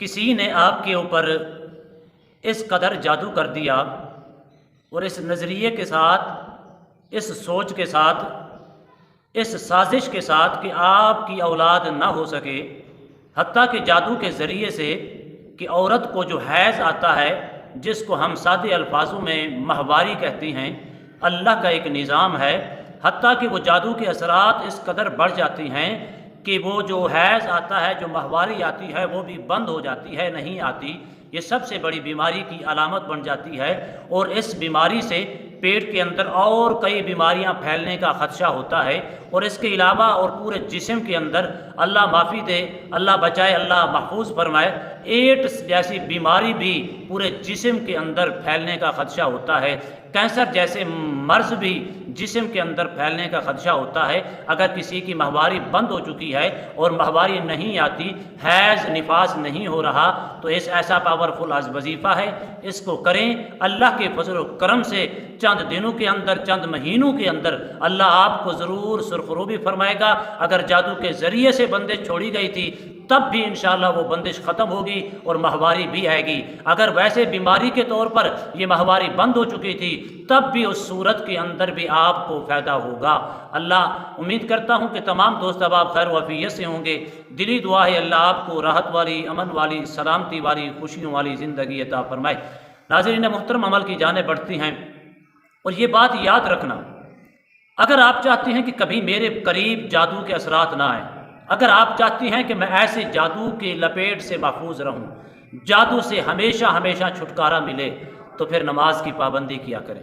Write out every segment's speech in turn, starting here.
کسی نے آپ کے اوپر اس قدر جادو کر دیا اور اس نظریے کے ساتھ، اس سوچ کے ساتھ، اس سازش کے ساتھ کہ آپ کی اولاد نہ ہو سکے، حتیٰ کہ جادو کے ذریعے سے کہ عورت کو جو حیض آتا ہے، جس کو ہم سادے الفاظوں میں ماہواری کہتے ہیں، اللہ کا ایک نظام ہے، حتیٰ کہ وہ جادو کے اثرات اس قدر بڑھ جاتی ہیں کہ وہ جو حیض آتا ہے، جو ماہواری آتی ہے، وہ بھی بند ہو جاتی ہے، نہیں آتی۔ یہ سب سے بڑی بیماری کی علامت بن جاتی ہے، اور اس بیماری سے پیٹ کے اندر اور کئی بیماریاں پھیلنے کا خدشہ ہوتا ہے، اور اس کے علاوہ اور پورے جسم کے اندر اللہ معافی دے، اللہ بچائے، اللہ محفوظ فرمائے، ایڈس جیسی بیماری بھی پورے جسم کے اندر پھیلنے کا خدشہ ہوتا ہے، کینسر جیسے مرض بھی جسم کے اندر پھیلنے کا خدشہ ہوتا ہے۔ اگر کسی کی ماہواری بند ہو چکی ہے اور ماہواری نہیں آتی، حیض نفاس نہیں ہو رہا، تو ایسا پاورفل وظیفہ ہے، اس کو کریں۔ اللہ کے فضل و کرم سے چند دنوں کے اندر، چند مہینوں کے اندر اللہ آپ کو ضرور سرخروبی فرمائے گا۔ اگر جادو کے ذریعے سے بندش چھوڑی گئی تھی، تب بھی انشاءاللہ وہ بندش ختم ہوگی اور ماہواری بھی آئے گی۔ اگر ویسے بیماری کے طور پر یہ ماہواری بند ہو چکی تھی، تب بھی اس صورت کے اندر بھی آپ کو فائدہ ہوگا۔ اللہ امید کرتا ہوں کہ تمام دوست احباب خیر و عافیت سے ہوں گے۔ دلی دعا ہے اللہ آپ کو راحت والی، امن والی، سلامتی والی، خوشیوں والی زندگی عطا فرمائے۔ ناظرین محترم، عمل کی جانب بڑھتی ہیں، اور یہ بات یاد رکھنا، اگر آپ چاہتے ہیں کہ کبھی میرے قریب جادو کے اثرات نہ آئیں، اگر آپ چاہتی ہیں کہ میں ایسے جادو کی لپیٹ سے محفوظ رہوں، جادو سے ہمیشہ ہمیشہ چھٹکارا ملے، تو پھر نماز کی پابندی کیا کریں،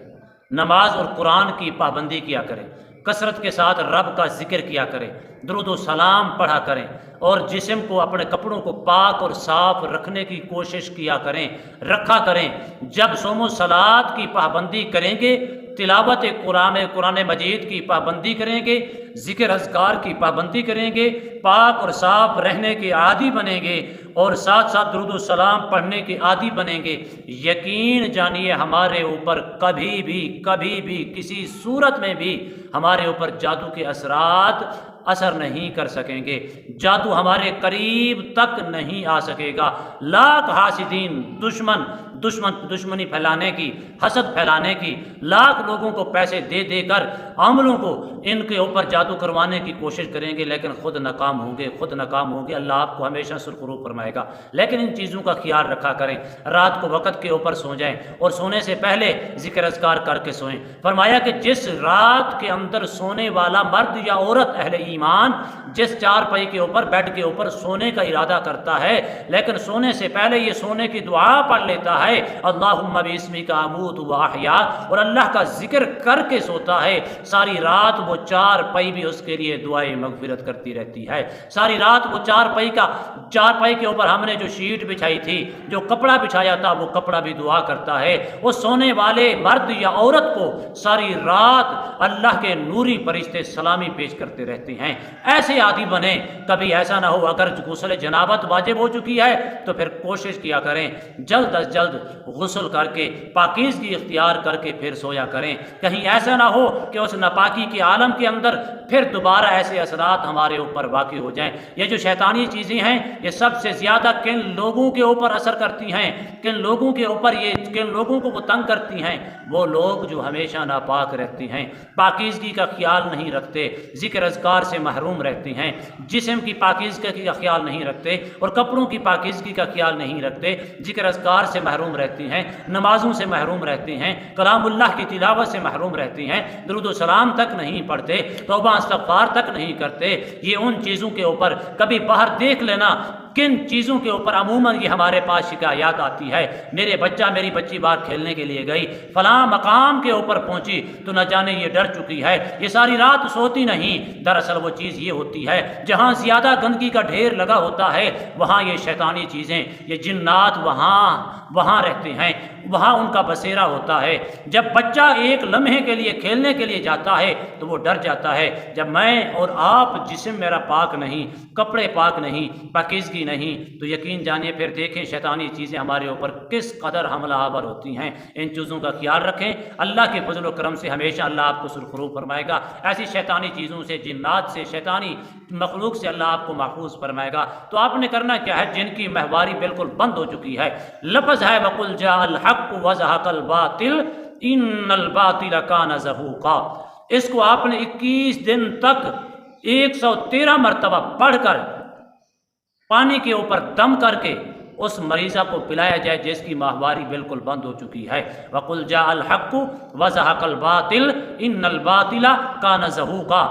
نماز اور قرآن کی پابندی کیا کریں، کثرت کے ساتھ رب کا ذکر کیا کریں، درود و سلام پڑھا کریں، اور جسم کو، اپنے کپڑوں کو پاک اور صاف رکھنے کی کوشش کیا کریں، رکھا کریں۔ جب صوم و صلات کی پابندی کریں گے، تلاوت قرآن مجید کی پابندی کریں گے، ذکر اذکار کی پابندی کریں گے، پاک اور صاف رہنے کے عادی بنیں گے، اور ساتھ ساتھ درود و سلام پڑھنے کے عادی بنیں گے، یقین جانیے ہمارے اوپر کبھی بھی کسی صورت میں بھی ہمارے اوپر جادو کے اثرات اثر نہیں کر سکیں گے، جادو ہمارے قریب تک نہیں آ سکے گا۔ لاکھ حاسدین، دشمنی پھیلانے کی، حسد پھیلانے کی، لاکھ لوگوں کو پیسے دے دے کر عاملوں کو ان کے اوپر جادو کروانے کی کوشش کریں گے، لیکن خود ناکام ہوں گے۔ اللہ آپ کو ہمیشہ سرخرو فرمائے گا۔ لیکن ان چیزوں کا خیال رکھا کریں، رات کو وقت کے اوپر سو جائیں، اور سونے سے پہلے ذکر اذکار کر کے سوئیں۔ فرمایا کہ جس رات کے اندر سونے والا مرد یا عورت اہل ایمان جس چارپائی کے اوپر، بیڈ کے اوپر سونے کا ارادہ کرتا ہے، لیکن سونے سے پہلے یہ سونے کی دعا پڑھ لیتا ہے، اللہم باسمک اموت و احیا، اور اللہ کا ذکر کر کے سوتا ہے، ساری رات وہ چارپائی بھی اس کے لیے دعائیں مغفرت کرتی رہتی ہے۔ ساری رات وہ چارپائی کے اوپر ہم نے جو شیٹ بچھائی تھی، جو کپڑا بچھایا تھا، وہ کپڑا بھی دعا کرتا ہے۔ وہ سونے والے مرد یا عورت کو ساری رات اللہ کے نوری فرشتے سلامی پیش کرتے رہتے ہیں۔ ایسے عادی بنے، کبھی ایسا نہ ہو اگر غسل جنابت واجب ہو چکی ہے تو پھر کوشش کیا کریں جلد از جلد غسل کر کے، پاکیزگی اختیار کر کے پھر سویا کریں۔ کہیں ایسا نہ ہو کہ اس ناپاکی کے عالم کے اندر پھر دوبارہ ایسے اثرات ہمارے اوپر واقع ہو جائیں۔ یہ جو شیطانی چیزیں ہیں، یہ سب سے زیادہ کن لوگوں کے اوپر اثر کرتی ہیں، کن لوگوں کو وہ تنگ کرتی ہیں؟ وہ لوگ جو ہمیشہ ناپاک رہتے ہیں، پاکیزگی کا خیال نہیں رکھتے، ذکر اذکار سے محروم رہتے ہیں، جسم کی پاکیزگی کا خیال نہیں رکھتے، اور کپڑوں کی پاکیزگی کا خیال نہیں رکھتے، ذکر اذکار سے محروم رہتے ہیں، نمازوں سے محروم رہتے ہیں، کلام اللہ کی تلاوت سے محروم رہتے ہیں، درود و سلام تک نہیں پڑھتے، توبہ استغفار تک نہیں کرتے۔ یہ ان چیزوں کے اوپر کبھی باہر دیکھ لینا، کن چیزوں کے اوپر عموماً یہ ہمارے پاس شکایات آتی ہے، میری بچی باہر کھیلنے کے لیے گئی، فلاں مقام کے اوپر پہنچی تو نہ جانے یہ ڈر چکی ہے، یہ ساری رات سوتی نہیں۔ دراصل وہ چیز یہ ہوتی ہے، جہاں زیادہ گندگی کا ڈھیر لگا ہوتا ہے، وہاں یہ شیطانی چیزیں، یہ جنات وہاں رہتے ہیں، وہاں ان کا بسیرا ہوتا ہے۔ جب بچہ ایک لمحے کے لیے کھیلنے کے لیے جاتا ہے تو وہ ڈر جاتا ہے، جب میں اور آپ جسم میرا پاک نہیں، کپڑے پاک نہیں، پاکیزگی پوچھی نہیں تو یقین جانیے پھر دیکھیں شیطانی چیزیں ہمارے اوپر کس قدر حملہ آور ہوتی ہیں۔ ان چیزوں کا خیال رکھیں، اللہ کے فضل و کرم سے ہمیشہ اللہ آپ کو سرخرو فرمائے گا، ایسی شیطانی چیزوں سے، جنات سے، شیطانی مخلوق سے اللہ آپ کو محفوظ فرمائے گا۔ تو آپ نے کرنا کیا ہے؟ جن کی مہواری بالکل بند ہو چکی ہے، لفظ ہے وَقُلْ جَاءَ الْحَقُّ وَزَهَقَ الْبَاطِلُ إِنَّ الْبَاطِلَ كَانَ زَهُوقًا، اس کو آپ نے 21 دن تک 113 مرتبہ پڑھ کر پانی کے اوپر دم کر کے اس مریضہ کو پلایا جائے جس کی ماہواری بالکل بند ہو چکی ہے۔ وَقُلْ جَاءَ الْحَقُّ وَزَهَقَ الْبَاطِلُ إِنَّ الْبَاطِلَ كَانَ زَهُوقًا،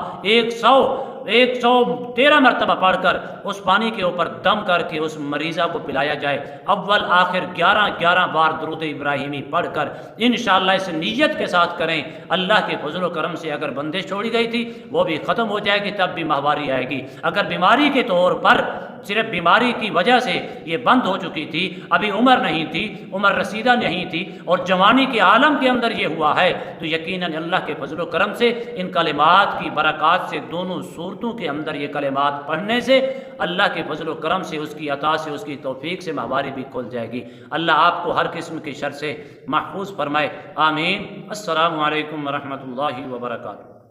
113 مرتبہ پڑھ کر اس پانی کے اوپر دم کر کے اس مریضہ کو پلایا جائے، اول آخر 11 بار درود ابراہیمی پڑھ کر انشاءاللہ اس نیت کے ساتھ کریں، اللہ کے فضل و کرم سے اگر بندش چھوڑی گئی تھی وہ بھی ختم ہو جائے گی، تب بھی ماہواری آئے گی۔ اگر بیماری کے طور پر صرف بیماری کی وجہ سے یہ بند ہو چکی تھی، ابھی عمر نہیں تھی، عمر رسیدہ نہیں تھی اور جوانی کے عالم کے اندر یہ ہوا ہے، تو یقیناً اللہ کے فضل و کرم سے ان کلمات کی برکات سے، دونوں صورتوں کے اندر یہ کلمات پڑھنے سے اللہ کے فضل و کرم سے، اس کی عطا سے، اس کی توفیق سے ماہواری بھی کھل جائے گی۔ اللہ آپ کو ہر قسم کی شر سے محفوظ فرمائے، آمین۔ السلام علیکم ورحمۃ اللہ وبرکاتہ۔